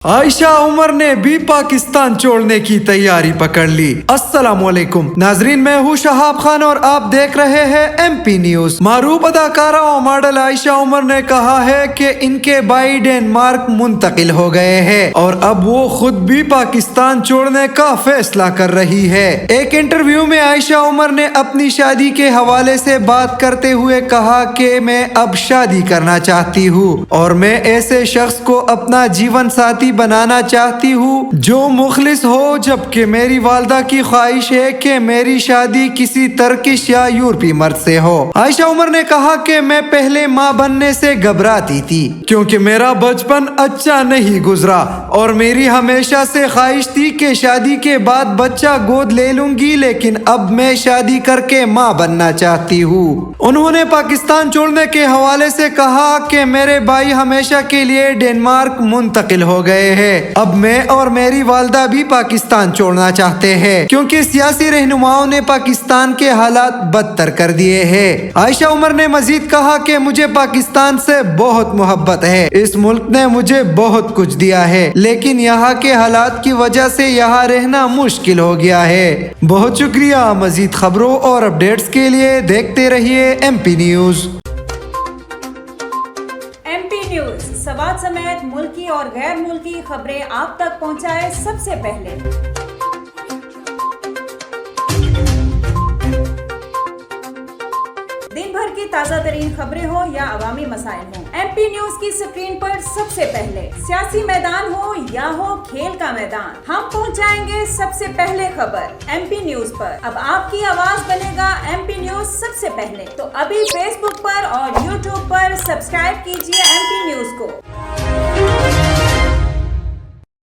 عائشہ عمر نے بھی پاکستان چھوڑنے کی تیاری پکڑ لی۔ السلام علیکم ناظرین، میں ہوں شہاب خان اور آپ دیکھ رہے ہیں ایم پی نیوز۔ معروف اداکارہ اور ماڈل عائشہ عمر نے کہا ہے کہ ان کے بھائی ڈنمارک منتقل ہو گئے ہیں اور اب وہ خود بھی پاکستان چھوڑنے کا فیصلہ کر رہی ہے۔ ایک انٹرویو میں عائشہ عمر نے اپنی شادی کے حوالے سے بات کرتے ہوئے کہا کہ میں اب شادی کرنا چاہتی ہوں اور میں ایسے شخص کو اپنا جیون ساتھی بنانا چاہتی ہوں جو مخلص ہو، جبکہ میری والدہ کی خواہش ہے کہ میری شادی کسی ترکش یا یورپی مرد سے ہو۔ عائشہ عمر نے کہا کہ میں پہلے ماں بننے سے گھبراتی تھی کیونکہ میرا بچپن اچھا نہیں گزرا اور میری ہمیشہ سے خواہش تھی کہ شادی کے بعد بچہ گود لے لوں گی، لیکن اب میں شادی کر کے ماں بننا چاہتی ہوں۔ انہوں نے پاکستان چھوڑنے کے حوالے سے کہا کہ میرے بھائی ہمیشہ کے لیے ڈنمارک منتقل ہو گئے ہیں۔ اب میں اور میری والدہ بھی پاکستان چھوڑنا چاہتے ہیں کیونکہ سیاسی رہنماؤں نے پاکستان کے حالات بدتر کر دیے ہیں۔ عائشہ عمر نے مزید کہا کہ مجھے پاکستان سے بہت محبت ہے، اس ملک نے مجھے بہت کچھ دیا ہے، لیکن یہاں کے حالات کی وجہ سے یہاں رہنا مشکل ہو گیا ہے۔ بہت شکریہ۔ مزید خبروں اور اپڈیٹس کے لیے دیکھتے رہیے M P news. M P news Swat سمیت ملکی اور غیر ملکی خبریں آپ تک پہنچائے سب سے پہلے۔ دن بھر کی تازہ ترین خبریں ہوں یا عوامی مسائل ہوں، ایم پی نیوز کی سکرین پر سب سے پہلے۔ سیاسی میدان ہو یا ہو کھیل کا میدان، ہم پہنچائیں گے سب سے پہلے خبر ایم پی نیوز پر۔ اب آپ کی آواز بنے گا ایم پی نیوز سب سے پہلے، تو ابھی فیس بک پر اور یوٹیوب پر سبسکرائب کیجیے ایم پی نیوز کو۔